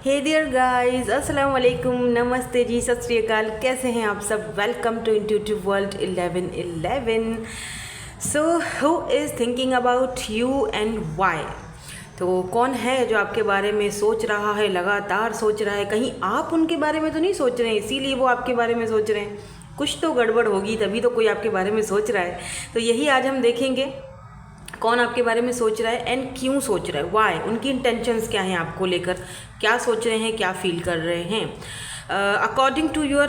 हे dear guys, अस्सलाम वालेकुम, नमस्ते जी, सत श्री अकाल। कैसे हैं आप सब? Welcome to intuitive world 1111। So who is thinking about you and why? तो कौन है जो आपके बारे में सोच रहा है, लगातार सोच रहा है? कहीं आप उनके बारे में तो नहीं सोच रहे हैं इसीलिए वो आपके बारे में सोच रहे हैं? कुछ तो गड़बड़ होगी, तभी तो कोई आपके बारे में सोच रहा है। तो यही आज हम देखेंगे, कौन आपके बारे में सोच रहा है एंड क्यों सोच रहा है, वाई, उनकी इंटेंशंस क्या हैं आपको लेकर, क्या सोच रहे हैं, क्या फील कर रहे हैं। According to your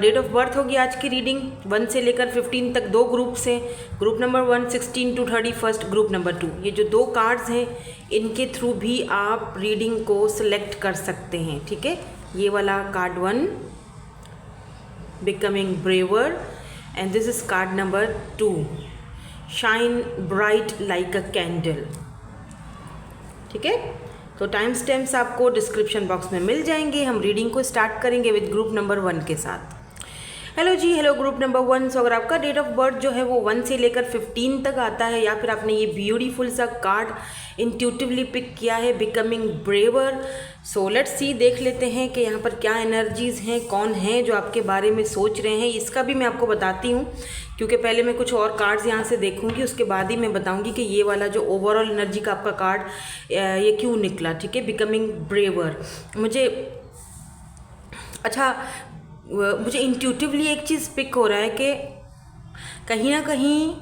date of birth होगी आज की रीडिंग। 1 से लेकर 15 तक 2 ग्रुप्स हैं। Group number 1 16 to 31, group number 2। ये जो 2 कार्ड्स हैं इनके थ्रू भी आप रीडिंग को सिलेक्ट कर सकते हैं, ठीक है। ये वाला card 1, becoming braver, and this is card number 2, shine bright like a candle, ठीक है। तो टाइम स्टैम्प्स आपको डिस्क्रिप्शन बॉक्स में मिल जाएंगे। हम रीडिंग को स्टार्ट करेंगे विद ग्रुप नंबर 1 के साथ। हेलो जी, हेलो ग्रुप नंबर 1। सो अगर आपका डेट ऑफ बर्थ जो है वो 1 से लेकर 15 तक आता है, या फिर आपने ये ब्यूटीफुल सा कार्ड इंट्यूटिवली पिक किया है, becoming braver, so let's see, देख लेते हैं कि यहाँ पर क्या एनर्जीज़ हैं, कौन हैं जो आपके बारे में सोच रहे हैं। इसका भी मैं आपको बताती हूँ, क्योंकि पहले मैं कुछ और कार्ड्स यहाँ से देखूँगी, उसके बाद ही मैं बताऊँगी कि ये वाला जो ओवरऑल एनर्जी का आपका कार्ड ये क्यों निकला, ठीक है। बिकमिंग ब्रेवर, मुझे इंट्यूटिवली एक चीज़ पिक हो रहा है कि कहीं ना कहीं,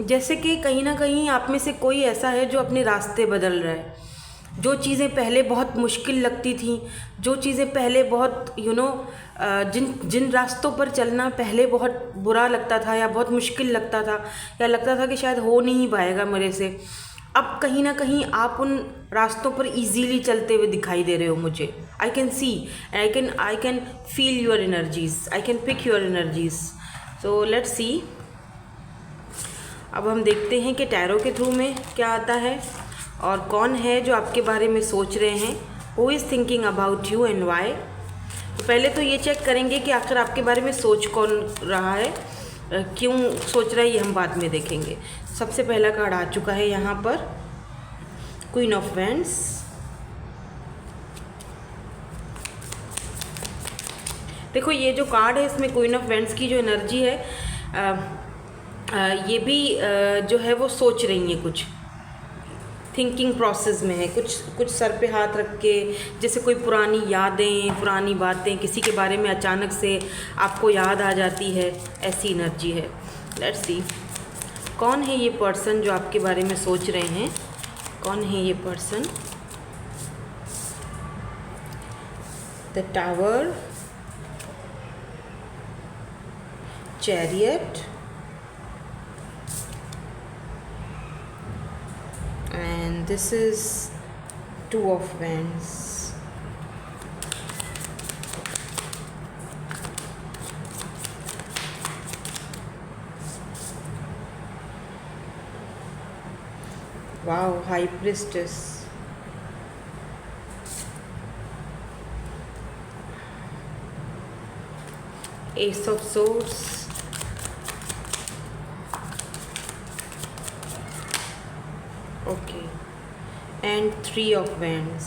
जैसे कि कहीं ना कहीं आप में से कोई ऐसा है जो अपने रास्ते बदल रहा है। जो चीज़ें पहले बहुत मुश्किल लगती थी, जो चीज़ें पहले बहुत जिन रास्तों पर चलना पहले बहुत बुरा लगता था या बहुत मुश्किल लगता था, या लगता था कि शायद हो नहीं पाएगा मेरे से, अब कहीं ना कहीं आप उन रास्तों पर इजीली चलते हुए दिखाई दे रहे हो मुझे। I can see, I can feel your energies, I can pick your energies. So let's see, अब हम देखते हैं कि टैरो के थ्रू में क्या आता है और कौन है जो आपके बारे में सोच रहे हैं, who is thinking about you and why. तो पहले तो ये चेक करेंगे कि आखिर आपके बारे में सोच कौन रहा है, क्यों सोच रहा है, ये हम बाद में देखेंगे। सबसे पहला कार्ड आ चुका है यहाँ पर, क्वीन ऑफ वैंड्स। देखो ये जो कार्ड है इसमें क्वीन ऑफ वैंड्स की जो एनर्जी है, ये भी जो है वो सोच रही है, कुछ थिंकिंग प्रोसेस में है, कुछ सर पे हाथ रख के, जैसे कोई पुरानी यादें, पुरानी बातें किसी के बारे में अचानक से आपको याद आ जाती है, ऐसी एनर्जी है। लेट्स सी, कौन है ये पर्सन जो आपके बारे में सोच रहे हैं, कौन है ये person. The tower, chariot, and this is 2 of wands. Wow, high priestess. Ace of swords. Okay, and 3 of wands.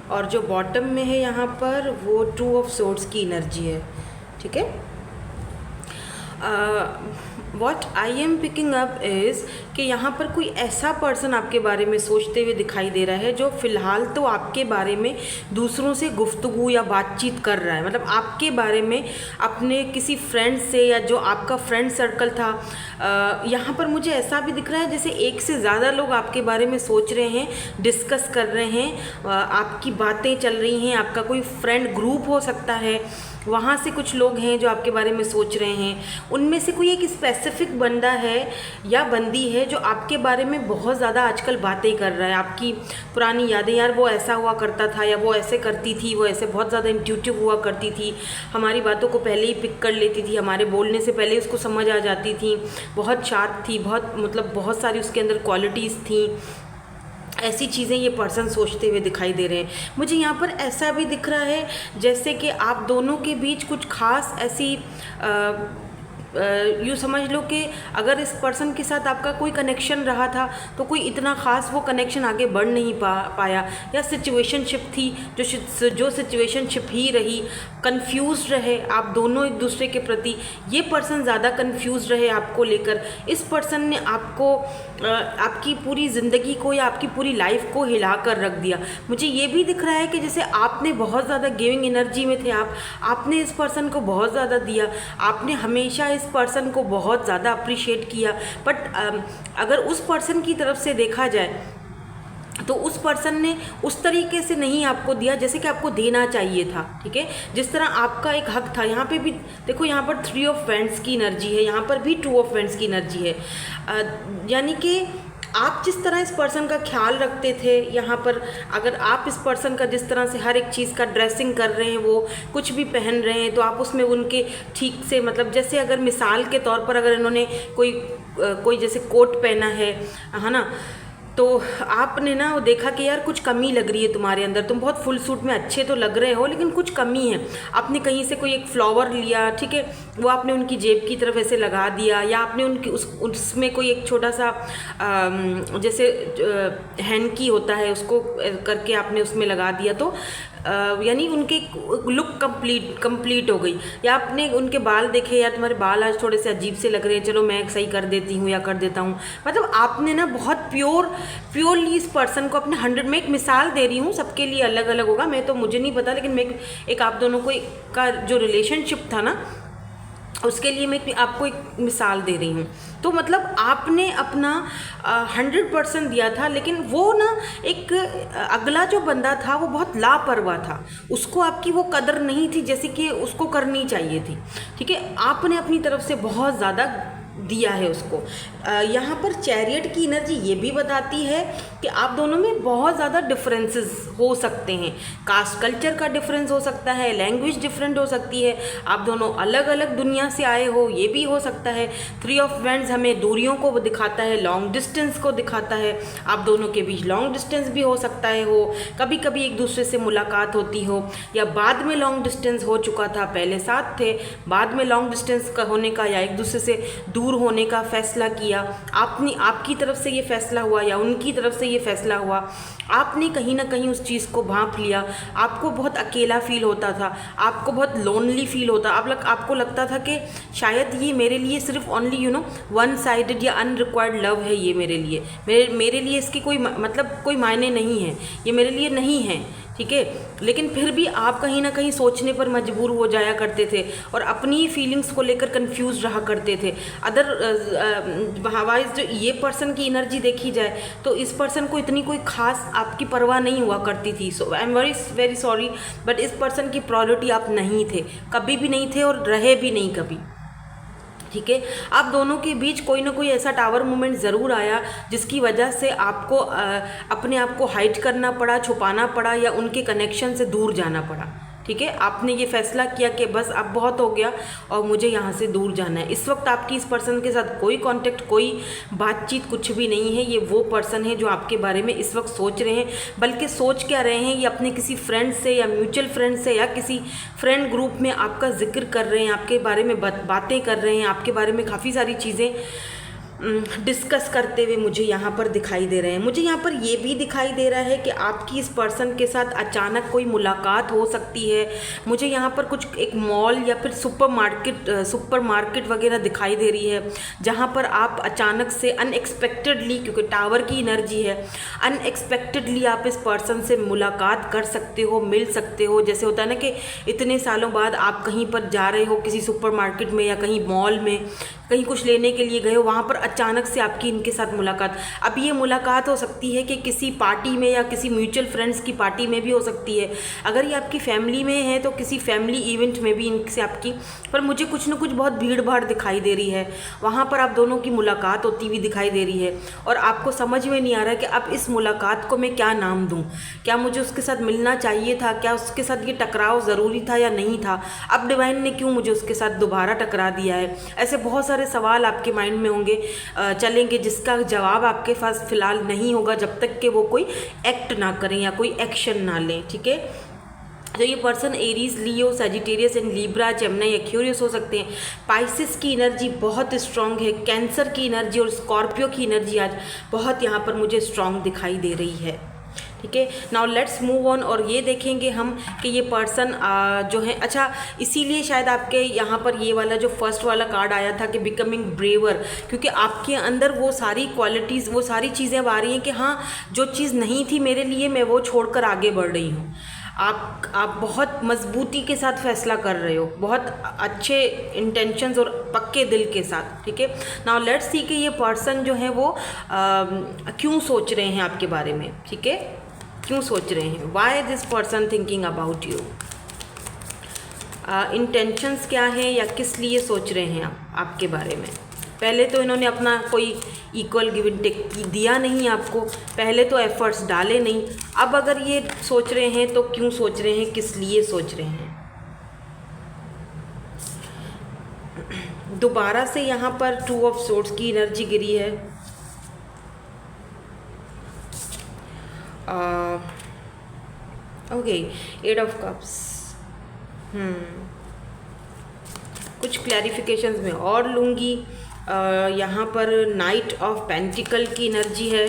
और जो बॉटम में है यहाँ पर वो 2 ऑफ सोर्ड्स की एनर्जी है, ठीक है। What I am picking up is कि यहाँ पर कोई ऐसा पर्सन आपके बारे में सोचते हुए दिखाई दे रहा है जो फ़िलहाल तो आपके बारे में दूसरों से गुफ्तगू या बातचीत कर रहा है, मतलब आपके बारे में अपने किसी फ्रेंड से, या जो आपका फ्रेंड सर्कल था, यहाँ पर मुझे ऐसा भी दिख रहा है जैसे एक से ज़्यादा लोग आपके बारे में सोच रहे हैं, डिस्कस कर रहे हैं, आपकी बातें चल रही हैं, आपका कोई फ्रेंड ग्रुप हो सकता है, वहाँ से कुछ लोग हैं जो आपके बारे में सोच रहे हैं। उनमें से कोई एक स्पेसिफिक बंदा है या बंदी है जो आपके बारे में बहुत ज़्यादा आजकल बातें कर रहा है, आपकी पुरानी यादें, यार वो ऐसा हुआ करता था, या वो ऐसे करती थी, वो ऐसे बहुत ज़्यादा इंट्यूटिव हुआ करती थी, हमारी बातों को पहले ही पिक कर लेती थी, हमारे बोलने से पहले उसको समझ आ जाती थी, बहुत शार्प थी, बहुत सारी उसके अंदर क्वालिटीज़ थी। ऐसी चीज़ें ये पर्सन सोचते हुए दिखाई दे रहे हैं। मुझे यहाँ पर ऐसा भी दिख रहा है जैसे कि आप दोनों के बीच कुछ खास ऐसी यूँ समझ लो कि अगर इस पर्सन के साथ आपका कोई कनेक्शन रहा था तो कोई इतना ख़ास वो कनेक्शन आगे बढ़ नहीं पाया, या सिचुएशनशिप थी जो सिचुएशनशिप ही रही, कंफ्यूज रहे आप दोनों एक दूसरे के प्रति, ये पर्सन ज़्यादा कंफ्यूज रहे आपको लेकर। इस पर्सन ने आपको आपकी पूरी ज़िंदगी को या आपकी पूरी लाइफ को हिला कर रख दिया। मुझे ये भी दिख रहा है कि जैसे आपने बहुत ज़्यादा गिविंग एनर्जी में थे, आपने इस पर्सन को बहुत ज़्यादा दिया, आपने हमेशा इस पर्सन को बहुत ज़्यादा अप्रिशिएट किया। बट अगर उस पर्सन की तरफ से देखा जाए तो उस पर्सन ने उस तरीके से नहीं आपको दिया जैसे कि आपको देना चाहिए था, ठीक है। जिस तरह आपका एक हक था, यहाँ पे भी देखो, यहाँ पर 3 ऑफ वैंड्स की एनर्जी है, यहाँ पर भी 2 ऑफ वैंड्स की एनर्जी है। यानी कि आप जिस तरह इस पर्सन का ख्याल रखते थे, यहाँ पर अगर आप इस पर्सन का जिस तरह से हर एक चीज़ का ड्रेसिंग कर रहे हैं, वो कुछ भी पहन रहे हैं तो आप उसमें उनके ठीक से, मतलब जैसे अगर मिसाल के तौर पर अगर इन्होंने कोई जैसे कोट पहना है ना, तो आपने ना वो देखा कि यार कुछ कमी लग रही है तुम्हारे अंदर, तुम बहुत फुल सूट में अच्छे तो लग रहे हो लेकिन कुछ कमी है। आपने कहीं से कोई एक फ्लावर लिया, ठीक है, वो आपने उनकी जेब की तरफ ऐसे लगा दिया, या आपने उनकी उसमें कोई एक छोटा सा जैसे हैंकी होता है उसको करके आपने उसमें लगा दिया, तो यानी उनके लुक कंप्लीट हो गई। या आपने उनके बाल देखे, यार तुम्हारे बाल आज थोड़े से अजीब से लग रहे हैं, चलो मैं सही कर देती हूँ या कर देता हूँ। मतलब आपने ना बहुत प्योरली इस पर्सन को अपने 100 में, एक मिसाल दे रही हूँ, सबके लिए अलग अलग होगा, मुझे नहीं पता, लेकिन मैं एक आप दोनों को का जो रिलेशनशिप था ना उसके लिए मैं आपको एक मिसाल दे रही हूँ। तो मतलब आपने अपना 100% दिया था, लेकिन वो ना एक अगला जो बंदा था वो बहुत लापरवाह था, उसको आपकी वो कदर नहीं थी जैसे कि उसको करनी चाहिए थी, ठीक है। आपने अपनी तरफ से बहुत ज़्यादा दिया है उसको। यहाँ पर चैरियट की एनर्जी ये भी बताती है कि आप दोनों में बहुत ज़्यादा डिफरेंसेस हो सकते हैं, कास्ट कल्चर का डिफरेंस हो सकता है, लैंग्वेज डिफरेंट हो सकती है, आप दोनों अलग अलग दुनिया से आए हो, ये भी हो सकता है। 3 ऑफ वैंड्स हमें दूरियों को दिखाता है, लॉन्ग डिस्टेंस को दिखाता है, आप दोनों के बीच लॉन्ग डिस्टेंस भी हो सकता है, कभी कभी एक दूसरे से मुलाकात होती हो, या बाद में लॉन्ग डिस्टेंस हो चुका था, पहले साथ थे, बाद में लॉन्ग डिस्टेंस का होने का या एक दूसरे से दूर होने का फैसला किया। आपकी तरफ से ये फैसला हुआ या उनकी तरफ से ये फैसला हुआ, आपने कहीं ना कहीं उस चीज़ को भांप लिया। आपको बहुत अकेला फील होता था, आपको बहुत लोनली फील होता, आपको लगता था कि शायद ये मेरे लिए सिर्फ ओनली वन साइडेड या अनरिक्वायर्ड लव है, ये मेरे लिए इसकी कोई मतलब कोई मायने नहीं है, ये मेरे लिए नहीं है, ठीक है। लेकिन फिर भी आप कहीं ना कहीं सोचने पर मजबूर हो जाया करते थे और अपनी ही फीलिंग्स को लेकर कंफ्यूज रहा करते थे। अदरवाइज जो ये पर्सन की एनर्जी देखी जाए तो इस पर्सन को इतनी कोई खास आपकी परवाह नहीं हुआ करती थी। So I am very sorry, but इस पर्सन की प्रायोरिटी आप नहीं थे, कभी भी नहीं थे और रहे भी नहीं कभी, ठीक है। आप दोनों के बीच कोई ना कोई ऐसा टावर मोमेंट ज़रूर आया जिसकी वजह से आपको अपने आप को हाइड करना पड़ा, छुपाना पड़ा, या उनके कनेक्शन से दूर जाना पड़ा, ठीक है। आपने ये फैसला किया कि बस अब बहुत हो गया और मुझे यहाँ से दूर जाना है। इस वक्त आपकी इस पर्सन के साथ कोई कांटेक्ट, कोई बातचीत कुछ भी नहीं है। ये वो पर्सन है जो आपके बारे में इस वक्त सोच रहे हैं, बल्कि सोच क्या रहे हैं, ये अपने किसी फ्रेंड से या म्यूचुअल फ्रेंड से या किसी फ्रेंड ग्रुप में आपका जिक्र कर रहे हैं, आपके बारे में बातें कर रहे हैं, आपके बारे में काफ़ी सारी चीज़ें डिस्कस करते हुए मुझे यहाँ पर दिखाई दे रहे हैं। मुझे यहाँ पर ये भी दिखाई दे रहा है कि आपकी इस पर्सन के साथ अचानक कोई मुलाकात हो सकती है। मुझे यहाँ पर कुछ एक मॉल या फिर सुपर मार्केट वगैरह दिखाई दे रही है, जहाँ पर आप अचानक से अनएक्सपेक्टेडली, क्योंकि टावर की एनर्जी है, अनएक्सपेक्टेडली आप इस पर्सन से मुलाकात कर सकते हो, मिल सकते हो। जैसे होता है ना कि इतने सालों बाद आप कहीं पर जा रहे हो, किसी सुपर मार्केट में या कहीं मॉल में कहीं कुछ लेने के लिए गए हो, वहाँ पर अचानक से आपकी इनके साथ मुलाकात। अब ये मुलाकात हो सकती है कि किसी पार्टी में या किसी म्यूचुअल फ्रेंड्स की पार्टी में भी हो सकती है। अगर ये आपकी फैमिली में है तो किसी फैमिली इवेंट में भी इनसे आपकी, पर मुझे कुछ ना कुछ बहुत भीड़ भाड़ दिखाई दे रही है, वहाँ पर आप दोनों की मुलाकात होती हुई दिखाई दे रही है। और आपको समझ में नहीं आ रहा कि अब इस मुलाकात को मैं क्या नाम दूँ, क्या मुझे उसके साथ मिलना चाहिए था, क्या उसके साथ ये टकराव ज़रूरी था या नहीं था, अब डिवाइन ने क्यों मुझे उसके साथ दोबारा टकरा दिया है। ऐसे बहुत सारे सवाल आपके माइंड में होंगे, चलेंगे, जिसका जवाब आपके पास फ़िलहाल नहीं होगा जब तक कि वो कोई एक्ट ना करें या कोई एक्शन ना लें, ठीक है। तो ये person Aries, Leo, Sagittarius and Libra, Gemini, Aquarius हो सकते हैं। पाइसिस की एनर्जी बहुत स्ट्रांग है। कैंसर की एनर्जी और स्कॉर्पियो की एनर्जी आज बहुत यहाँ पर मुझे स्ट्रांग दिखाई दे रही है। ठीक है, नाउ लेट्स मूव ऑन। और ये देखेंगे हम कि ये पर्सन जो है, अच्छा इसीलिए शायद आपके यहाँ पर ये वाला जो फर्स्ट वाला कार्ड आया था कि बिकमिंग ब्रेवर, क्योंकि आपके अंदर वो सारी क्वालिटीज़, वो सारी चीज़ें अब आ रही हैं कि हाँ जो चीज़ नहीं थी मेरे लिए मैं वो छोड़कर आगे बढ़ रही हूँ। आप बहुत मजबूती के साथ फैसला कर रहे हो, बहुत अच्छे इंटेंशंस और पक्के दिल के साथ। ठीक है, नाउ लेट्स सी कि ये पर्सन जो है वो क्यों सोच रहे हैं आपके बारे में। ठीक है, क्यों सोच रहे हैं, why this person thinking about you, intentions क्या है या किस लिए सोच रहे हैं आपके बारे में। पहले तो इन्होंने अपना कोई इक्वल गिव एंड टेक दिया नहीं आपको, पहले तो एफर्ट्स डाले नहीं। अब अगर ये सोच रहे हैं तो क्यों सोच रहे हैं, किस लिए सोच रहे हैं। दोबारा से यहाँ पर 2 ऑफ सोर्ड्स की एनर्जी गिरी है। Okay, 8 of cups. कुछ क्लैरिफिकेशंस में और लूँगी। यहाँ पर नाइट ऑफ पेंटिकल की एनर्जी है।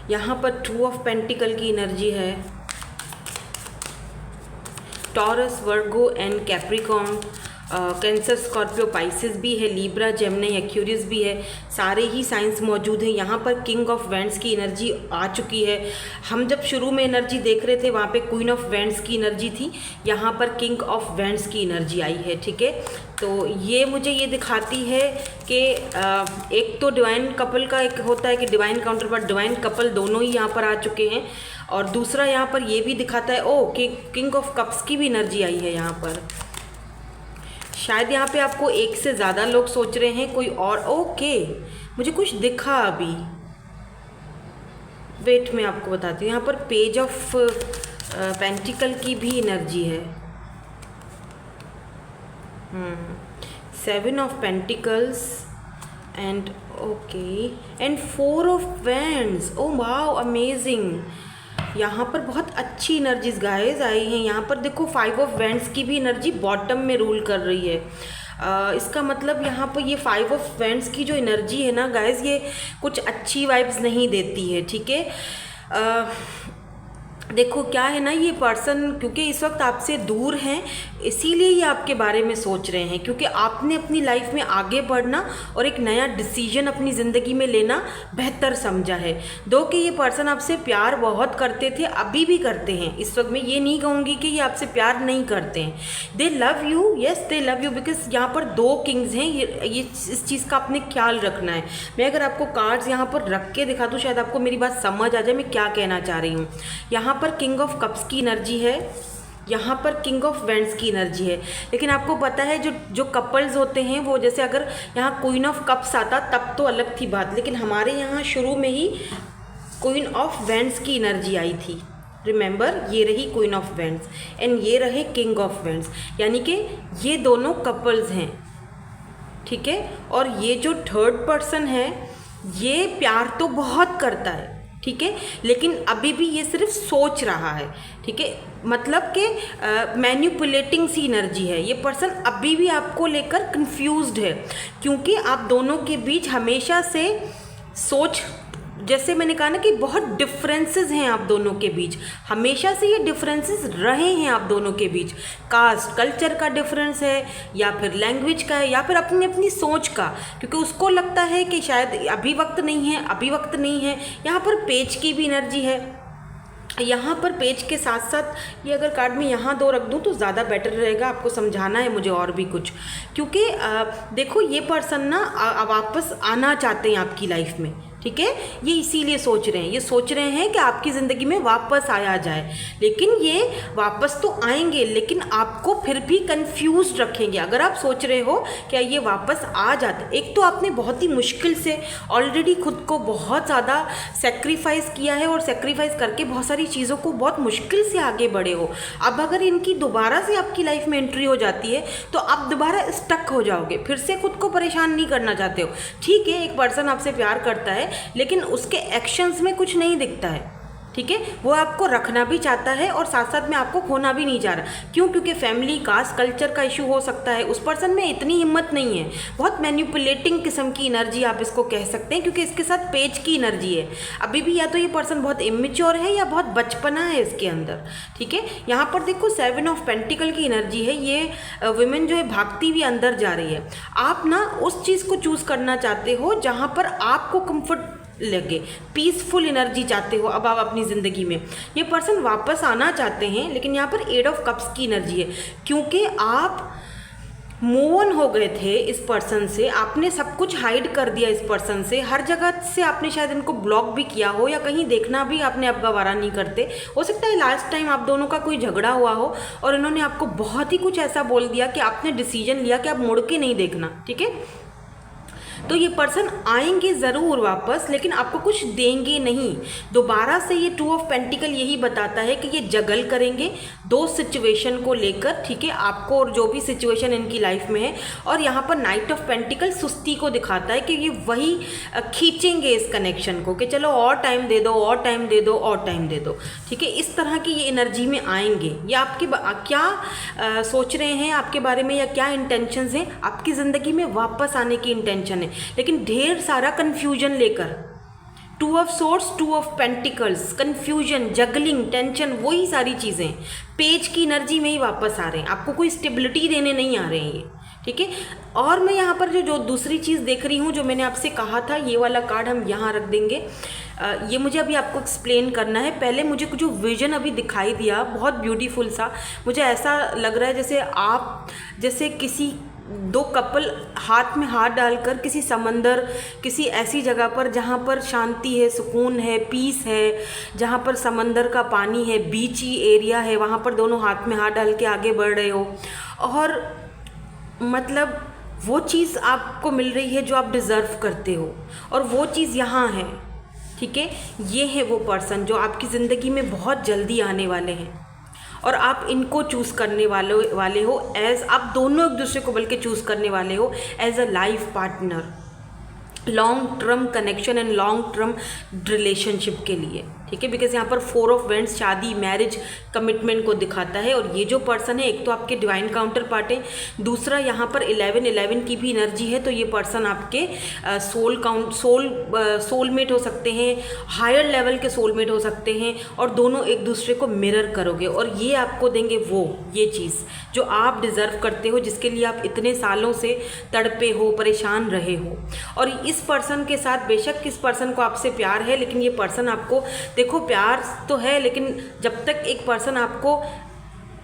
यहाँ पर 2 ऑफ पेंटिकल की एनर्जी है। Taurus, Virgo and Capricorn, cancer, Scorpio, Pisces भी है, लिब्रा, जेमिनी, एक्वेरियस भी है। सारे ही साइंस मौजूद हैं। यहाँ पर किंग ऑफ वेंड्स की एनर्जी आ चुकी है। हम जब शुरू में एनर्जी देख रहे थे वहाँ पे क्वीन ऑफ वेंड्स की एनर्जी थी, यहाँ पर किंग ऑफ वेंड्स की एनर्जी आई है। ठीक है, तो ये मुझे ये दिखाती है कि एक तो डिवाइन कपल का एक होता है कि डिवाइन काउंटर पर डिवाइन कपल दोनों ही यहाँ पर आ चुके हैं, और दूसरा यहाँ पर ये भी दिखाता है कि किंग ऑफ कप्स की भी एनर्जी आई है यहाँ पर। शायद यहाँ पे आपको एक से ज़्यादा लोग सोच रहे हैं, कोई और। ओके, मुझे कुछ दिखा अभी, वेट मैं आपको बताती हूँ। यहाँ पर पेज ऑफ पेंटिकल की भी एनर्जी है। 7 of pentacles and okay and 4 of wands. Oh wow, amazing. यहाँ पर बहुत अच्छी एनर्जीज गाइस आई हैं। यहाँ पर देखो 5 ऑफ वैंड्स की भी एनर्जी बॉटम में रूल कर रही है। इसका मतलब यहाँ पर ये 5 ऑफ वैंड्स की जो एनर्जी है ना गाइस, ये कुछ अच्छी वाइब्स नहीं देती है। ठीक है, देखो क्या है ना, ये पर्सन क्योंकि इस वक्त आपसे दूर हैं, इसीलिए ये आपके बारे में सोच रहे हैं, क्योंकि आपने अपनी लाइफ में आगे बढ़ना और एक नया डिसीजन अपनी ज़िंदगी में लेना बेहतर समझा है। दो कि ये पर्सन आपसे प्यार बहुत करते थे, अभी भी करते हैं। इस वक्त मैं ये नहीं कहूँगी कि ये आपसे प्यार नहीं करते हैं। दे love you, yes they love you, because यहाँ पर 2 किंग्स हैं। ये इस चीज़ का आपने ख्याल रखना है। मैं अगर आपको कार्ड्स यहाँ पर रख के दिखा दूँ, शायद आपको मेरी बात समझ आ जाए मैं क्या कहना चाह रही हूँ। यहाँ पर किंग ऑफ कप्स की एनर्जी है, यहाँ पर किंग ऑफ वेंड्स की एनर्जी है। लेकिन आपको पता है जो कपल्स होते हैं वो, जैसे अगर यहाँ क्वीन ऑफ कप्स आता तब तो अलग थी बात, लेकिन हमारे यहाँ शुरू में ही क्वीन ऑफ वेंड्स की एनर्जी आई थी। रिमेंबर, ये रही क्वीन ऑफ वेंड्स एंड ये रहे किंग ऑफ वेंड्स, यानी कि ये दोनों कपल्स हैं। ठीक है, और ये जो थर्ड पर्सन है ये प्यार तो बहुत करता है, ठीक है, लेकिन अभी भी ये सिर्फ सोच रहा है। ठीक है, मतलब कि मैनिपुलेटिंग सी एनर्जी है। ये पर्सन अभी भी आपको लेकर कंफ्यूज्ड है, क्योंकि आप दोनों के बीच हमेशा से सोच, जैसे मैंने कहा ना कि बहुत डिफरेंसेस हैं आप दोनों के बीच, हमेशा से ये डिफरेंसेस रहे हैं आप दोनों के बीच। कास्ट कल्चर का डिफरेंस है, या फिर लैंग्वेज का है, या फिर अपनी अपनी सोच का, क्योंकि उसको लगता है कि शायद अभी वक्त नहीं है, अभी वक्त नहीं है। यहाँ पर पेज की भी एनर्जी है। यहाँ पर पेज के साथ साथ ये अगर कार्ड में यहाँ 2 रख दूँ तो ज़्यादा बेटर रहेगा। आपको समझाना है मुझे और भी कुछ, क्योंकि देखो ये पर्सन ना वापस आना चाहते हैं आपकी लाइफ में। ठीक है, ये इसीलिए सोच रहे हैं, ये सोच रहे हैं कि आपकी ज़िंदगी में वापस आया जाए, लेकिन ये वापस तो आएंगे लेकिन आपको फिर भी कंफ्यूज रखेंगे। अगर आप सोच रहे हो क्या ये वापस आ जाते, एक तो आपने बहुत ही मुश्किल से ऑलरेडी खुद को बहुत ज़्यादा सेक्रीफाइस किया है और सेक्रीफाइस करके बहुत सारी चीज़ों को बहुत मुश्किल से आगे बढ़े हो। अब अगर इनकी दोबारा से आपकी लाइफ में एंट्री हो जाती है तो आप दोबारा स्टक हो जाओगे, फिर से खुद को परेशान नहीं करना चाहते हो। ठीक है, एक पर्सन आपसे प्यार करता है लेकिन उसके एक्शंस में कुछ नहीं दिखता है, ठीक है। वो आपको रखना भी चाहता है और साथ साथ में आपको खोना भी नहीं चाह रहा। क्यों? क्योंकि फैमिली कास्ट कल्चर का इशू हो सकता है, उस पर्सन में इतनी हिम्मत नहीं है, बहुत मैनिपुलेटिंग किस्म की एनर्जी आप इसको कह सकते हैं, क्योंकि इसके साथ पेज की एनर्जी है। अभी भी या तो ये पर्सन बहुत इमेच्योर है या बहुत बचपना है इसके अंदर, ठीक है। यहाँ पर देखो 7 ऑफ पेंटिकल की एनर्जी है, ये विमेन जो है भागती हुई अंदर जा रही है। आप ना उस चीज़ को चूज़ करना चाहते हो जहाँ पर आपको कंफर्ट लगे, पीसफुल एनर्जी चाहते हो अब आप अपनी ज़िंदगी में। ये पर्सन वापस आना चाहते हैं, लेकिन यहाँ पर 8 ऑफ कप्स की एनर्जी है, क्योंकि आप मूव ऑन हो गए थे इस पर्सन से, आपने सब कुछ हाइड कर दिया इस पर्सन से, हर जगह से आपने शायद इनको ब्लॉक भी किया हो या कहीं देखना भी आपने अब गवारा नहीं करते। हो सकता है लास्ट टाइम आप दोनों का कोई झगड़ा हुआ हो और इन्होंने आपको बहुत ही कुछ ऐसा बोल दिया कि आपने डिसीजन लिया कि आप मुड़ के नहीं देखना, ठीक है। तो ये पर्सन आएंगे ज़रूर वापस, लेकिन आपको कुछ देंगे नहीं। दोबारा से ये 2 ऑफ पेंटिकल यही बताता है कि ये जगल करेंगे 2 सिचुएशन को लेकर, ठीक है, आपको और जो भी सिचुएशन इनकी लाइफ में है। और यहाँ पर नाइट ऑफ पेंटिकल सुस्ती को दिखाता है कि ये वही खींचेंगे इस कनेक्शन को कि चलो और टाइम दे दो, और टाइम दे दो, और टाइम दे दो, ठीक है। इस तरह की ये एनर्जी में आएंगे। ये आपके क्या सोच रहे हैं आपके बारे में या क्या इंटेंशंस हैं, आपकी ज़िंदगी में वापस आने की इंटेंशन है, लेकिन ढेर सारा कंफ्यूजन लेकर। 2 of swords, 2 of pentacles, confusion, juggling, tension, वही सारी चीज़ें पेज की एनर्जी में ही वापस आ रहे हैं। आपको कोई स्टेबिलिटी देने नहीं आ रहे हैं ये, ठीक है। और मैं यहाँ पर जो दूसरी चीज़ देख रही हूँ, जो मैंने आपसे कहा था, ये वाला कार्ड हम यहाँ रख देंगे। ये मुझे अभी आपको एक्सप्लेन करना है। पहले मुझे जो विजन अभी दिखाई दिया बहुत ब्यूटीफुल सा, मुझे ऐसा लग रहा है जैसे किसी 2 कपल हाथ में हाथ डालकर किसी समंदर, किसी ऐसी जगह पर जहाँ पर शांति है, सुकून है, पीस है, जहाँ पर समंदर का पानी है, बीची एरिया है, वहाँ पर दोनों हाथ में हाथ डाल के आगे बढ़ रहे हो, और मतलब वो चीज़ आपको मिल रही है जो आप डिज़र्व करते हो, और वो चीज़ यहाँ है, ठीक है। ये है वो पर्सन जो आपकी ज़िंदगी में बहुत जल्दी आने वाले हैं, और आप इनको चूज़ करने वाले हो एज, आप दोनों एक दूसरे को बल्कि चूज़ करने वाले हो as a life partner, long term connection and long term relationship के लिए, ठीक है। बिकॉज यहाँ पर 4 ऑफ वेंड्स शादी, मैरिज, कमिटमेंट को दिखाता है। और ये जो पर्सन है, एक तो आपके डिवाइन काउंटर पार्ट है, दूसरा यहाँ पर 11 की भी एनर्जी है। तो ये पर्सन आपके सोलमेट हो सकते हैं, हायर लेवल के सोलमेट हो सकते हैं, और दोनों एक दूसरे को मिरर करोगे, और ये आपको देंगे ये चीज़ जो आप डिज़र्व करते हो, जिसके लिए आप इतने सालों से तड़पे हो, परेशान रहे हो। और इस पर्सन के साथ बेशक इस पर्सन को आपसे प्यार है, लेकिन ये पर्सन आपको, देखो प्यार तो है, लेकिन जब तक एक पर्सन आपको,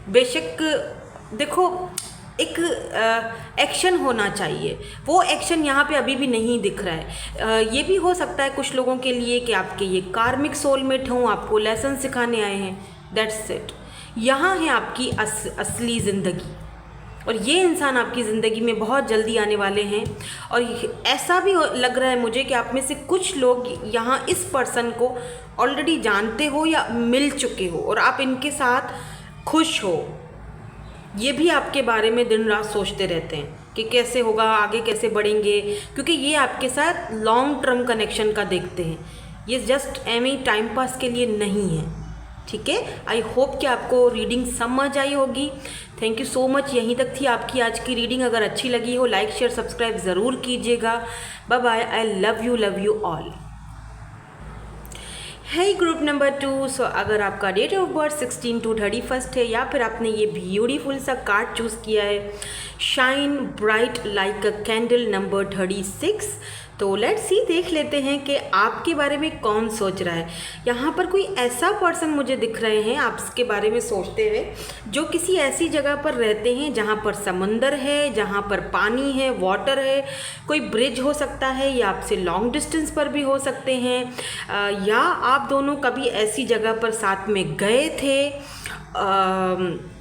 बेशक देखो एक एक्शन होना चाहिए, वो एक्शन यहाँ पे अभी भी नहीं दिख रहा है। ये भी हो सकता है कुछ लोगों के लिए कि आपके ये कार्मिक सोलमेट हों, आपको लेसन सिखाने आए हैं, दैट्स इट। यहाँ है आपकी असली ज़िंदगी, और ये इंसान आपकी ज़िंदगी में बहुत जल्दी आने वाले हैं। और ऐसा भी लग रहा है मुझे कि आप में से कुछ लोग यहाँ इस पर्सन को ऑलरेडी जानते हो या मिल चुके हो, और आप इनके साथ खुश हो। ये भी आपके बारे में दिन रात सोचते रहते हैं कि कैसे होगा, आगे कैसे बढ़ेंगे, क्योंकि ये आपके साथ लॉन्ग टर्म कनेक्शन का देखते हैं। ये जस्ट एम ही टाइम पास के लिए नहीं है, ठीक है। आई होप कि आपको रीडिंग समझ आई होगी। Thank you so much. यहीं तक थी आपकी आज की रीडिंग। अगर अच्छी लगी हो, लाइक शेयर सब्सक्राइब ज़रूर कीजिएगा। Bye bye. I love you all. है ग्रुप नंबर 2। सो अगर आपका डेट ऑफ बर्थ 16 to 31 है, या फिर आपने ये ब्यूटीफुल सा कार्ड चूज़ किया है, shine bright like a candle number 36, तो लेट्स सी, देख लेते हैं कि आपके बारे में कौन सोच रहा है। यहाँ पर कोई ऐसा पर्सन मुझे दिख रहे हैं आपके बारे में सोचते हुए, जो किसी ऐसी जगह पर रहते हैं जहाँ पर समंदर है, जहाँ पर पानी है, वाटर है, कोई ब्रिज हो सकता है, या आपसे लॉन्ग डिस्टेंस पर भी हो सकते हैं, या आप दोनों कभी ऐसी जगह पर साथ में गए थे।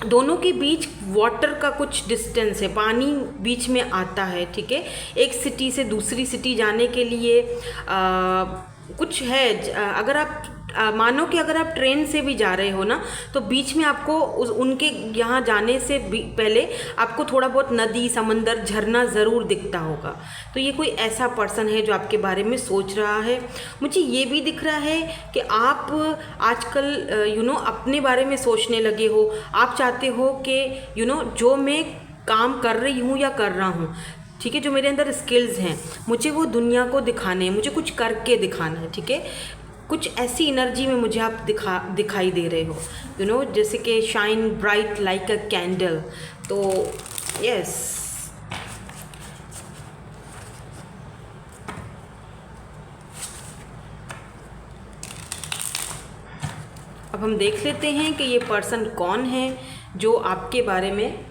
दोनों के बीच वाटर का कुछ डिस्टेंस है, पानी बीच में आता है, ठीक है। एक सिटी से दूसरी सिटी जाने के लिए कुछ है। अगर आप मानो कि अगर आप ट्रेन से भी जा रहे हो ना, तो बीच में आपको उनके यहाँ जाने से पहले आपको थोड़ा बहुत नदी, समंदर, झरना ज़रूर दिखता होगा। तो ये कोई ऐसा पर्सन है जो आपके बारे में सोच रहा है। मुझे ये भी दिख रहा है कि आप आजकल अपने बारे में सोचने लगे हो। आप चाहते हो कि जो मैं काम कर रही हूँ या कर रहा हूँ, ठीक है, जो मेरे अंदर स्किल्स हैं, मुझे वो दुनिया को दिखाने हैं, मुझे कुछ करके दिखाना है, ठीक है। कुछ ऐसी एनर्जी में मुझे आप दिखाई दे रहे हो, जैसे कि shine bright like a candle. तो यस, अब हम देख लेते हैं कि ये पर्सन कौन है जो आपके बारे में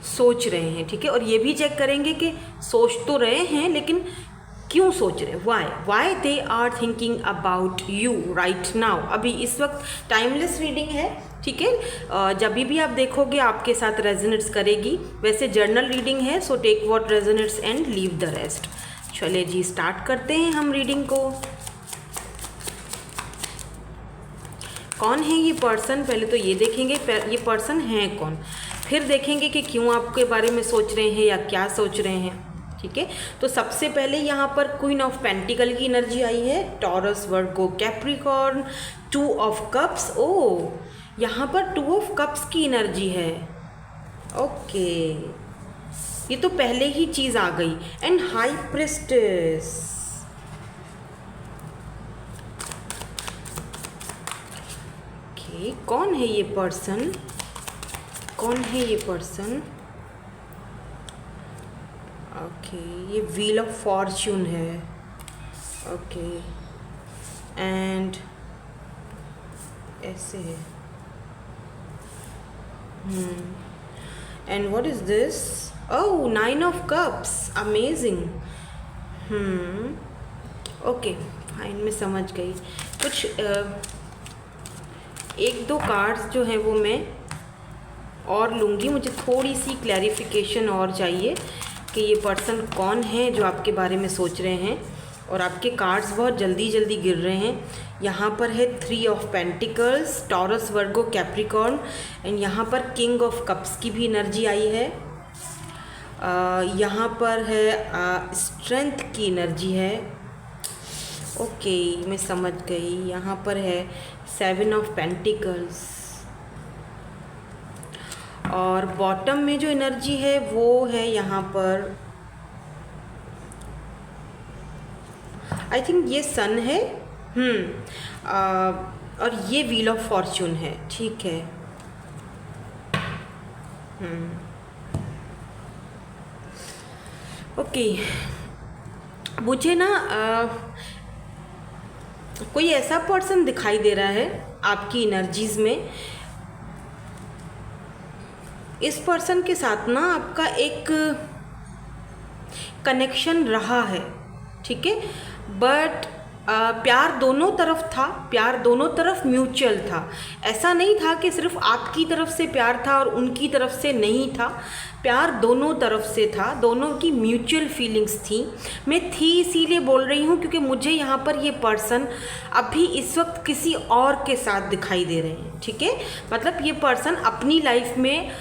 सोच रहे हैं, ठीक है। और ये भी चेक करेंगे कि सोच तो रहे हैं, लेकिन क्यों सोच रहे हैं, why they are thinking about you right now. अभी इस वक्त टाइमलेस रीडिंग है, ठीक है। जब भी आप देखोगे आपके साथ रेजोनेट्स करेगी। वैसे जर्नल रीडिंग है, so take what resonates and leave the rest. चलिए जी, स्टार्ट करते हैं हम रीडिंग को। कौन है ये पर्सन, पहले तो ये देखेंगे ये पर्सन है कौन, फिर देखेंगे कि क्यों आपके बारे में सोच रहे हैं या क्या सोच रहे हैं, ठीक है। तो सबसे पहले यहाँ पर क्वीन ऑफ पेंटिकल की एनर्जी आई है, Taurus, Virgo, Capricorn, 2 of cups. Oh, यहाँ पर 2 ऑफ कप्स की एनर्जी है, ओके, ये तो पहले ही चीज़ आ गई। एंड हाई प्रिस्टेस, ओके, कौन है ये पर्सन, कौन है ये पर्सन, ओके, ये व्हील ऑफ फॉर्च्यून है, ओके, एंड ऐसे है, and what is this, oh, 9 of cups, amazing, okay, fine, मैं समझ गई। कुछ 1-2 कार्ड्स जो हैं वो मैं और लूँगी, मुझे थोड़ी सी क्लैरिफिकेशन और चाहिए कि ये पर्सन कौन है जो आपके बारे में सोच रहे हैं। और आपके कार्ड्स बहुत जल्दी जल्दी गिर रहे हैं। यहाँ पर है 3 of pentacles, taurus, Virgo, Capricorn, and यहाँ पर किंग ऑफ कप्स की भी एनर्जी आई है। यहाँ पर है स्ट्रेंथ की एनर्जी है, ओके, मैं समझ गई। यहाँ पर है 7 ऑफ पेंटिकल्स, और बॉटम में जो एनर्जी है वो है यहाँ पर, आई थिंक ये सन है, और ये व्हील ऑफ फॉर्च्यून है, ठीक है। ओके, मुझे ना कोई ऐसा पर्सन दिखाई दे रहा है आपकी एनर्जीज में। इस पर्सन के साथ ना आपका एक कनेक्शन रहा है, ठीक है, बट प्यार दोनों तरफ था, प्यार दोनों तरफ म्यूचुअल था। ऐसा नहीं था कि सिर्फ आपकी तरफ से प्यार था और उनकी तरफ से नहीं था, प्यार दोनों तरफ से था, दोनों की म्यूचुअल फीलिंग्स थी। मैं थी इसीलिए बोल रही हूँ क्योंकि मुझे यहाँ पर ये पर्सन अभी इस वक्त किसी और के साथ दिखाई दे रहे हैं, ठीक है। मतलब ये पर्सन अपनी लाइफ में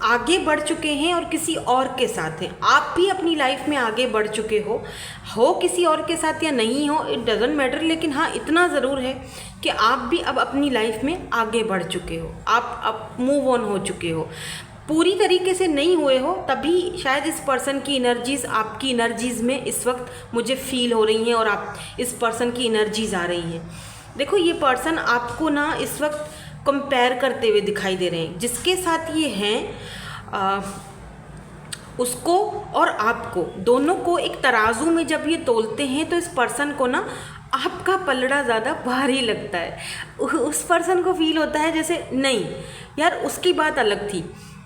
आगे बढ़ चुके हैं और किसी और के साथ हैं। आप भी अपनी लाइफ में आगे बढ़ चुके हो किसी और के साथ या नहीं हो, इट डजेंट मैटर, लेकिन हाँ इतना ज़रूर है कि आप भी अब अपनी लाइफ में आगे बढ़ चुके हो, आप अब मूव ऑन हो चुके हो। पूरी तरीके से नहीं हुए हो, तभी शायद इस पर्सन की एनर्जीज़ आपकी एनर्जीज़ में इस वक्त मुझे फील हो रही हैं और आप इस पर्सन की एनर्जीज़ आ रही हैं। देखो, ये पर्सन आपको ना इस वक्त कंपेयर करते हुए दिखाई दे रहे हैं। जिसके साथ ये हैं उसको और आपको, दोनों को एक तराजू में जब ये तोलते हैं तो इस पर्सन को ना आपका पलड़ा ज़्यादा भारी लगता है। उस पर्सन को फील होता है जैसे नहीं यार, उसकी बात अलग थी।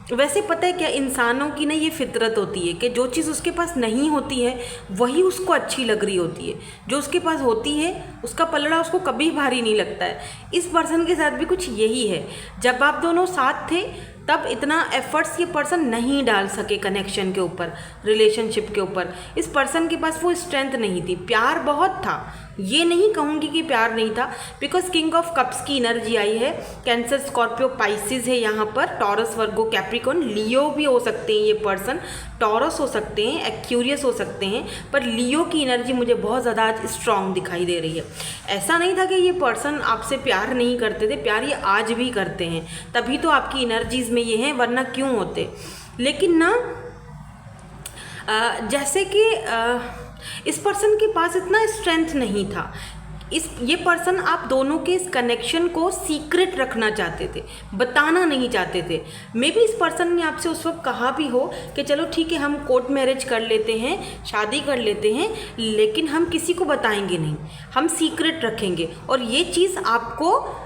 वैसे पता है क्या, इंसानों की ना ये फितरत होती है कि जो चीज़ उसके पास नहीं होती है वही उसको अच्छी लग रही होती है, जो उसके पास होती है उसका पलड़ा उसको कभी भारी नहीं लगता है। इस पर्सन के साथ भी कुछ यही है। जब आप दोनों साथ थे तब इतना एफर्ट्स ये पर्सन नहीं डाल सके कनेक्शन के ऊपर, रिलेशनशिप के ऊपर। इस पर्सन के पास वो स्ट्रेंथ नहीं थी। प्यार बहुत था, ये नहीं कहूँगी कि प्यार नहीं था, बिकॉज किंग ऑफ कप्स की एनर्जी आई है। कैंसर, स्कॉर्पियो, पाइसिस है यहाँ पर, टॉरस, वर्गो, कैप्रिकॉर्न, लियो भी हो सकते हैं ये पर्सन, टॉरस हो सकते हैं, एक्यूरियस हो सकते हैं, पर लियो की एनर्जी मुझे बहुत ज़्यादा आज स्ट्रॉन्ग दिखाई दे रही है। ऐसा नहीं था कि ये पर्सन आपसे प्यार नहीं करते थे, प्यार ये आज भी करते हैं, तभी तो आपकी एनर्जीज़ में ये हैं, वरना क्यों होते। लेकिन ना जैसे कि इस पर्सन के पास इतना स्ट्रेंथ नहीं था। ये पर्सन आप दोनों के इस कनेक्शन को सीक्रेट रखना चाहते थे, बताना नहीं चाहते थे। मे बी इस पर्सन ने आपसे उस वक्त कहा भी हो कि चलो ठीक है, हम कोर्ट मैरिज कर लेते हैं, शादी कर लेते हैं, लेकिन हम किसी को बताएंगे नहीं, हम सीक्रेट रखेंगे। और ये चीज़ आपको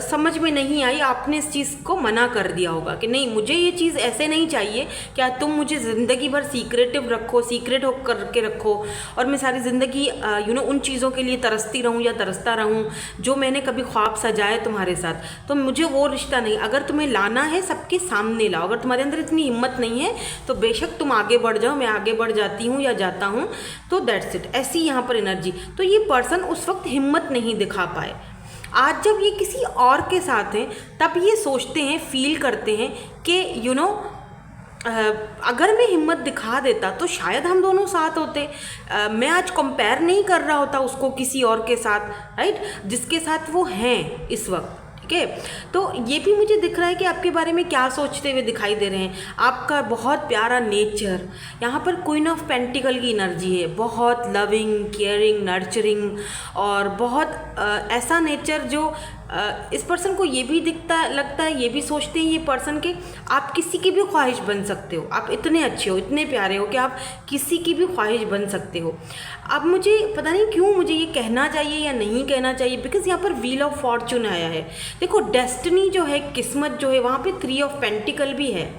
समझ में नहीं आई, आपने इस चीज़ को मना कर दिया होगा कि नहीं, मुझे ये चीज़ ऐसे नहीं चाहिए, क्या तुम मुझे ज़िंदगी भर सीक्रेटिव रखो, सीक्रेट हो करके रखो, और मैं सारी ज़िंदगी उन चीज़ों के लिए तरसती रहूँ या तरसता रहूँ जो मैंने कभी ख्वाब सजाए तुम्हारे साथ। तो मुझे वो रिश्ता नहीं। अगर तुम्हें लाना है सबके सामने लाओ, अगर तुम्हारे अंदर इतनी हिम्मत नहीं है तो बेशक तुम आगे बढ़ जाओ, मैं आगे बढ़ जाती हूँ या जाता हूँ, तो दैट्स इट। ऐसी यहाँ पर एनर्जी। तो ये पर्सन उस वक्त हिम्मत नहीं दिखा पाए। आज जब ये किसी और के साथ हैं तब ये सोचते हैं, फील करते हैं कि अगर मैं हिम्मत दिखा देता तो शायद हम दोनों साथ होते। मैं आज कंपेयर नहीं कर रहा होता उसको किसी और के साथ, राइट, जिसके साथ वो हैं इस वक्त। ठीक है, तो ये भी मुझे दिख रहा है कि आपके बारे में क्या सोचते हुए दिखाई दे रहे हैं। आपका बहुत प्यारा नेचर, यहाँ पर क्वीन ऑफ पेंटिकल की एनर्जी है, बहुत लविंग, केयरिंग, नर्चरिंग, और बहुत ऐसा नेचर जो इस पर्सन को ये भी लगता है, ये भी सोचते हैं ये पर्सन के आप किसी की भी ख्वाहिश बन सकते हो। आप इतने अच्छे हो, इतने प्यारे हो कि आप किसी की भी ख्वाहिश बन सकते हो। अब मुझे पता नहीं क्यों मुझे ये कहना चाहिए या नहीं कहना चाहिए, बिकॉज यहाँ पर व्हील ऑफ फॉर्चून आया है। देखो, डेस्टिनी जो है, किस्मत जो है, वहाँ पे 3 ऑफ पेंटिकल भी है,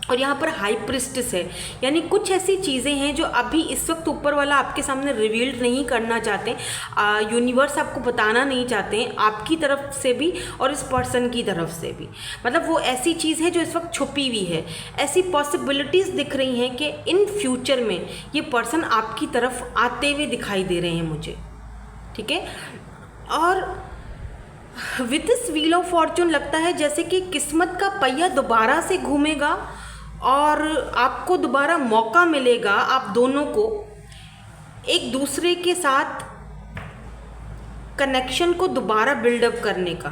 और यहाँ पर हाई प्रिस्टेस है। यानी कुछ ऐसी चीज़ें हैं जो अभी इस वक्त ऊपर वाला आपके सामने रिवील्ड नहीं करना चाहते, यूनिवर्स आपको बताना नहीं चाहते हैं, आपकी तरफ से भी और इस पर्सन की तरफ से भी। मतलब वो ऐसी चीज़ है जो इस वक्त छुपी हुई है। ऐसी पॉसिबिलिटीज़ दिख रही हैं कि इन फ्यूचर में ये पर्सन आपकी तरफ आते हुए दिखाई दे रहे हैं मुझे। ठीक है, और with this wheel of Fortune लगता है जैसे कि किस्मत का पहिया दोबारा से घूमेगा और आपको दोबारा मौका मिलेगा, आप दोनों को एक दूसरे के साथ कनेक्शन को दोबारा बिल्डअप करने का,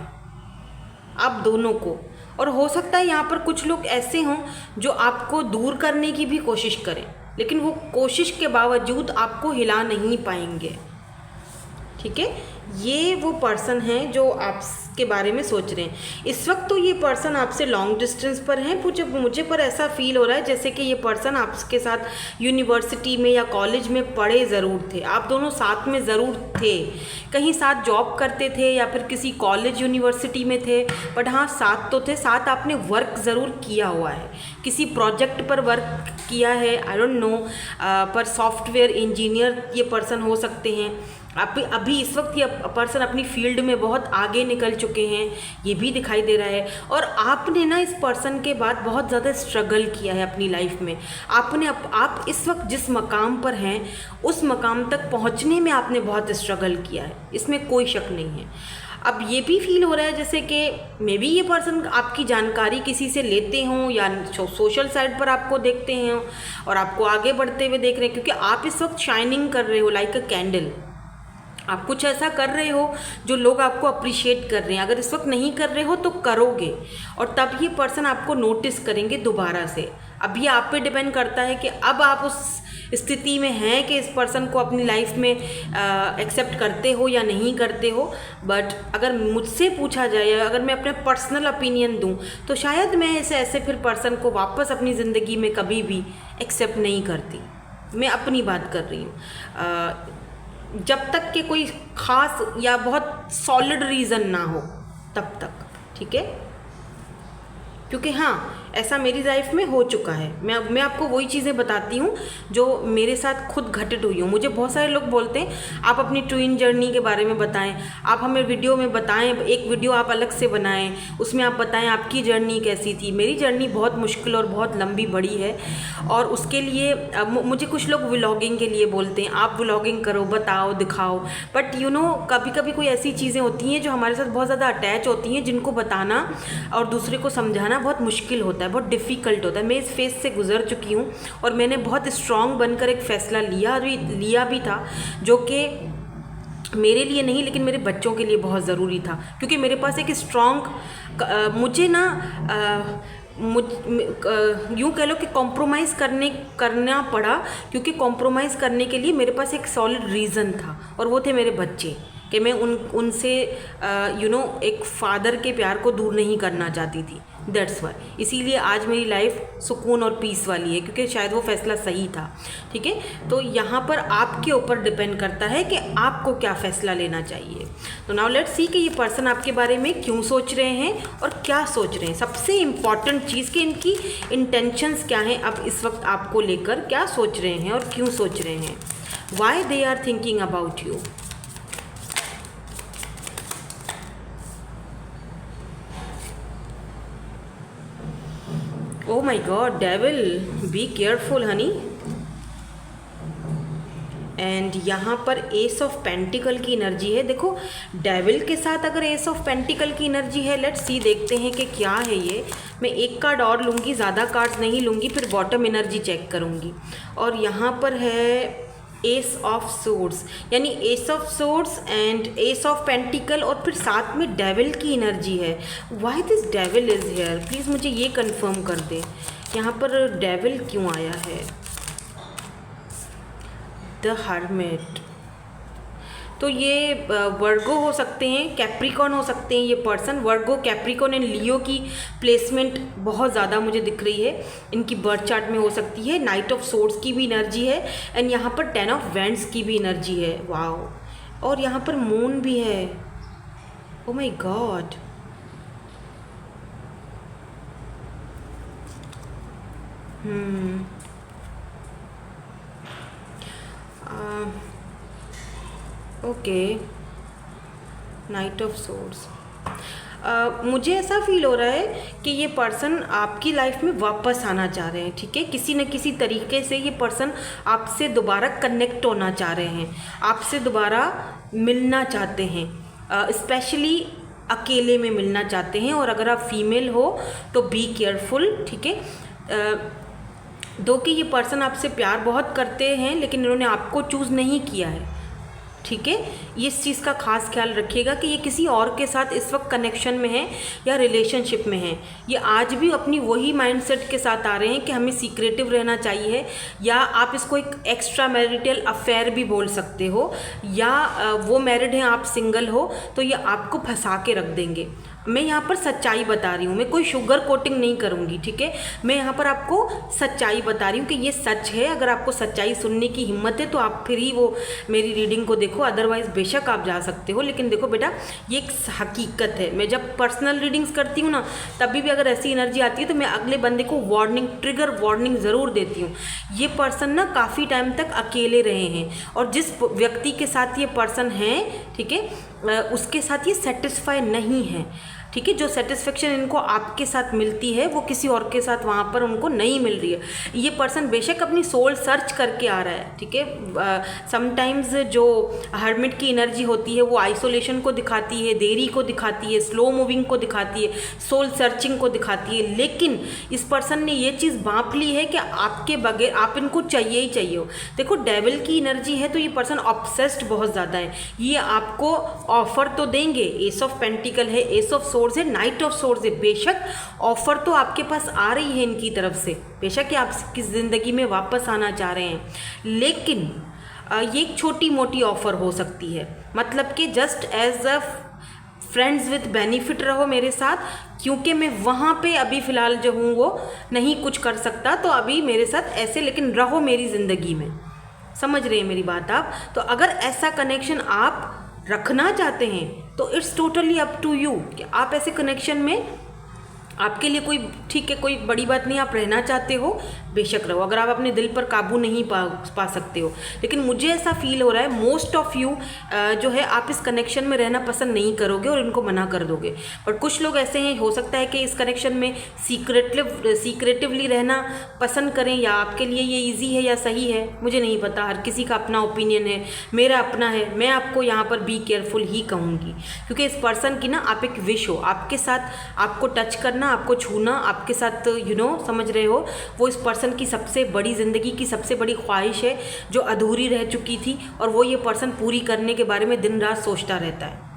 आप दोनों को। और हो सकता है यहाँ पर कुछ लोग ऐसे हों जो आपको दूर करने की भी कोशिश करें, लेकिन वो कोशिश के बावजूद आपको हिला नहीं पाएंगे। ठीक है, ये वो पर्सन हैं जो आपके बारे में सोच रहे हैं इस वक्त। तो ये पर्सन आपसे लॉन्ग डिस्टेंस पर हैं। मुझे पर ऐसा फील हो रहा है जैसे कि ये पर्सन आपके साथ यूनिवर्सिटी में या कॉलेज में पढ़े ज़रूर थे, आप दोनों साथ में ज़रूर थे, कहीं साथ जॉब करते थे या फिर किसी कॉलेज यूनिवर्सिटी में थे, बट हाँ साथ तो थे, साथ आपने वर्क ज़रूर किया हुआ है, किसी प्रोजेक्ट पर वर्क किया है, आई डोंट नो, पर सॉफ्टवेयर इंजीनियर ये पर्सन हो सकते हैं। अभी इस वक्त ये पर्सन अपनी फील्ड में बहुत आगे निकल चुके हैं, ये भी दिखाई दे रहा है। और आपने ना इस पर्सन के बाद बहुत ज़्यादा स्ट्रगल किया है अपनी लाइफ में। आप इस वक्त जिस मकाम पर हैं उस मकाम तक पहुंचने में आपने बहुत स्ट्रगल किया है, इसमें कोई शक नहीं है। अब ये भी फील हो रहा है जैसे कि मे बी ये पर्सन आपकी जानकारी किसी से लेते हों या सोशल साइट पर आपको देखते हैं और आपको आगे बढ़ते हुए देख रहे हैं, क्योंकि आप इस वक्त शाइनिंग कर रहे हो लाइक अ कैंडल। आप कुछ ऐसा कर रहे हो जो लोग आपको अप्रिशिएट कर रहे हैं। अगर इस वक्त नहीं कर रहे हो तो करोगे, और तब ये पर्सन आपको नोटिस करेंगे दोबारा से। अभी आप पे डिपेंड करता है कि अब आप उस स्थिति में हैं कि इस पर्सन को अपनी लाइफ में एक्सेप्ट करते हो या नहीं करते हो। बट अगर मुझसे पूछा जाए, अगर मैं अपने पर्सनल ओपिनियन दूं, तो शायद मैं ऐसे फिर पर्सन को वापस अपनी ज़िंदगी में कभी भी एक्सेप्ट नहीं करती। मैं अपनी बात कर रही हूँ, जब तक कि कोई ख़ास या बहुत सॉलिड रीज़न ना हो तब तक। ठीक है, क्योंकि हाँ ऐसा मेरी लाइफ में हो चुका है। मैं आपको वही चीज़ें बताती हूँ जो मेरे साथ खुद घटित हुई हूँ। मुझे बहुत सारे लोग बोलते हैं आप अपनी ट्विन जर्नी के बारे में बताएं, आप हमें वीडियो में बताएं, एक वीडियो आप अलग से बनाएं, उसमें आप बताएं आपकी जर्नी कैसी थी। मेरी जर्नी बहुत मुश्किल और बहुत लंबी बड़ी है, और उसके लिए मुझे कुछ लोग व्लॉगिंग के लिए बोलते हैं आप व्लॉगिंग करो, बताओ, दिखाओ, बट कभी कभी कोई ऐसी चीज़ें होती हैं जो हमारे साथ बहुत ज़्यादा अटैच होती हैं, जिनको बताना और दूसरे को समझाना बहुत मुश्किल होता है, बहुत डिफ़िकल्ट होता है। मैं इस फेज़ से गुजर चुकी हूँ और मैंने बहुत स्ट्रॉन्ग बनकर एक फ़ैसला लिया भी था, जो कि मेरे लिए नहीं लेकिन मेरे बच्चों के लिए बहुत ज़रूरी था, क्योंकि मेरे पास एक स्ट्रॉन्ग मुझे ना यूँ कह लो कि कॉम्प्रोमाइज़ करना पड़ा, क्योंकि कॉम्प्रोमाइज़ करने के लिए मेरे पास एक सॉलिड रीज़न था, और वो थे मेरे बच्चे, कि मैं उनसे एक फादर के प्यार को दूर नहीं करना चाहती थी। दैट्स वाई, इसीलिए आज मेरी लाइफ सुकून और पीस वाली है, क्योंकि शायद वो फैसला सही था। ठीक है, तो यहाँ पर आपके ऊपर डिपेंड करता है कि आपको क्या फ़ैसला लेना चाहिए। तो नाउ लेट्स सी कि ये पर्सन आपके बारे में क्यों सोच रहे हैं और क्या सोच रहे हैं। सबसे इम्पॉर्टेंट चीज़ कि इनकी इंटेंशंस क्या हैं, अब इस वक्त आपको लेकर क्या सोच रहे हैं और क्यों सोच रहे हैं। Why they are thinking about you. Oh my God, devil, be careful honey। And यहाँ पर एस ऑफ पेंटिकल की एनर्जी है। देखो डेविल के साथ अगर एस ऑफ पेंटिकल की एनर्जी है, लेट्स सी देखते हैं कि क्या है ये। मैं एक कार्ड और लूँगी, ज़्यादा कार्ड्स नहीं लूँगी, फिर बॉटम एनर्जी चेक करूँगी। और यहाँ पर है एस ऑफ सोर्ड्स, यानी S of swords and S of pentacle, और फिर साथ में डेविल की एनर्जी है। Why this devil is here, please मुझे ये कंफर्म कर दे यहाँ पर डेविल क्यों आया है। द हर्मिट, तो ये वर्गो हो सकते हैं, कैप्रिकॉन हो सकते हैं ये पर्सन। वर्गो, कैप्रिकॉन एंड लियो की प्लेसमेंट बहुत ज़्यादा मुझे दिख रही है, इनकी बर्थ चार्ट में हो सकती है। नाइट ऑफ सोर्ड्स की भी एनर्जी है, एंड यहाँ पर 10 ऑफ वैंड्स की भी एनर्जी है। वाओ, और यहाँ पर मून भी है। Oh my God, okay, night of swords. मुझे ऐसा फील हो रहा है कि ये पर्सन आपकी लाइफ में वापस आना चाह रहे हैं। ठीक है, किसी न किसी तरीके से ये पर्सन आपसे दोबारा कनेक्ट होना चाह रहे हैं, आपसे दोबारा मिलना चाहते हैं, स्पेशली अकेले में मिलना चाहते हैं। और अगर आप फीमेल हो तो बी केयरफुल। ठीक है, दो कि ये पर्सन आपसे प्यार बहुत करते हैं, लेकिन इन्होंने आपको चूज़ नहीं किया है। ठीक है, ये इस चीज़ का खास ख्याल रखिएगा कि ये किसी और के साथ इस वक्त कनेक्शन में है या रिलेशनशिप में है। ये आज भी अपनी वही माइंडसेट के साथ आ रहे हैं कि हमें सीक्रेटिव रहना चाहिए, या आप इसको एक एक्स्ट्रा मैरिटल अफेयर भी बोल सकते हो, या वो मैरिड हैं, आप सिंगल हो, तो ये आपको फंसा के रख देंगे। मैं यहाँ पर सच्चाई बता रही हूँ, मैं कोई शुगर कोटिंग नहीं करूँगी। ठीक है, मैं यहाँ पर आपको सच्चाई बता रही हूँ कि ये सच है। अगर आपको सच्चाई सुनने की हिम्मत है तो आप फिर ही वो मेरी रीडिंग को देखो, अदरवाइज़ बेशक आप जा सकते हो। लेकिन देखो बेटा, ये एक हकीकत है। मैं जब पर्सनल रीडिंग्स करती हूँ ना, तभी भी अगर ऐसी एनर्जी आती है तो मैं अगले बंदे को वार्निंग, ट्रिगर वार्निंग ज़रूर देती हूँ। ये पर्सन ना काफ़ी टाइम तक अकेले रहे हैं, और जिस व्यक्ति के साथ ये पर्सन हैं, ठीक है, उसके साथ ये सेटिस्फाई नहीं है। ठीक है, जो सेटिस्फेक्शन इनको आपके साथ मिलती है वो किसी और के साथ वहाँ पर उनको नहीं मिल रही है। ये पर्सन बेशक अपनी सोल सर्च करके आ रहा है। ठीक है, समटाइम्स जो हर्मिट की एनर्जी होती है वो आइसोलेशन को दिखाती है, देरी को दिखाती है, स्लो मूविंग को दिखाती है, सोल सर्चिंग को दिखाती है। लेकिन इस पर्सन ने ये चीज़ बांप ली है कि आपके बगैर आप इनको चाहिए ही चाहिए हो। देखो डेविल की एनर्जी है तो ये पर्सन ऑब्सेस्ड बहुत ज़्यादा है। ये आपको ऑफर तो देंगे, एस ऑफ पेंटिकल है, एस ऑफ सोर्स है, नाइट ऑफ सोर्स है। बेशक ऑफर तो आपके पास आ रही है इनकी तरफ से, बेशक कि आपकी ज़िंदगी में वापस आना चाह रहे हैं, लेकिन ये एक छोटी मोटी ऑफर हो सकती है। मतलब कि just as a friends with benefit रहो मेरे साथ, क्योंकि मैं वहाँ पे अभी फ़िलहाल जो हूँ वो नहीं कुछ कर सकता, तो अभी मेरे साथ ऐसे, लेकिन रहो मेरी ज़िंदगी में। समझ रहे हैं मेरी बात आप? तो अगर ऐसा कनेक्शन आप रखना चाहते हैं तो it's totally up to you कि आप ऐसे कनेक्शन में आपके लिए कोई ठीक है, कोई बड़ी बात नहीं, आप रहना चाहते हो बेशक रहो, अगर आप अपने दिल पर काबू नहीं पा सकते हो। लेकिन मुझे ऐसा फील हो रहा है मोस्ट ऑफ यू जो है आप इस कनेक्शन में रहना पसंद नहीं करोगे और इनको मना कर दोगे। बट कुछ लोग ऐसे हैं, हो सकता है कि इस कनेक्शन में सीक्रेटिवली रहना पसंद करें, या आपके लिए ये ईजी है या सही है मुझे नहीं पता, हर किसी का अपना ओपिनियन है, मेरा अपना है। मैं आपको यहाँ पर बी केयरफुल ही कहूँगी, क्योंकि इस पर्सन की ना आप एक विश हो, आपके साथ आपको टच करना, आपको छूना, आपके साथ समझ रहे हो, वो इस पर्सन की सबसे बड़ी ज़िंदगी की सबसे बड़ी ख्वाहिश है जो अधूरी रह चुकी थी, और वो ये पर्सन पूरी करने के बारे में दिन रात सोचता रहता है।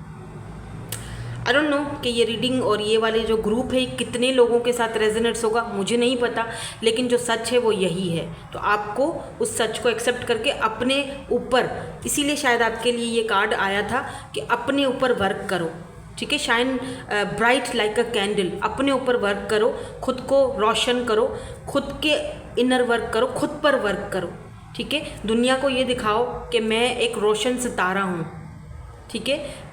आई डोंट नो कि ये रीडिंग और ये वाले जो ग्रुप है कितने लोगों के साथ रेजोनेट्स होगा, मुझे नहीं पता, लेकिन जो सच है वो यही है। तो आपको उस सच को एक्सेप्ट करके अपने ऊपर, इसीलिए शायद आपके लिए ये कार्ड आया था कि अपने ऊपर वर्क करो, ठीक है। Shine bright like a candle, अपने ऊपर वर्क करो, खुद को रोशन करो, खुद के इनर वर्क करो, खुद पर वर्क करो, ठीक है। दुनिया को ये दिखाओ कि मैं एक रोशन सितारा हूँ, ठीक है।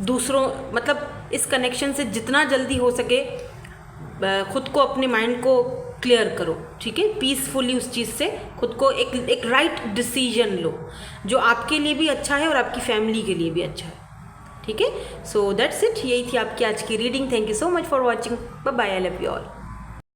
दूसरों मतलब इस कनेक्शन से जितना जल्दी हो सके खुद को, अपने माइंड को क्लियर करो, ठीक है। पीसफुली उस चीज़ से खुद को एक राइट डिसीजन लो जो आपके लिए भी अच्छा है और आपकी फैमिली के लिए भी अच्छा है, ठीक है। सो दैट्स इट, यही थी आपकी आज की reading. Thank you so much for watching, bye bye, I love you all.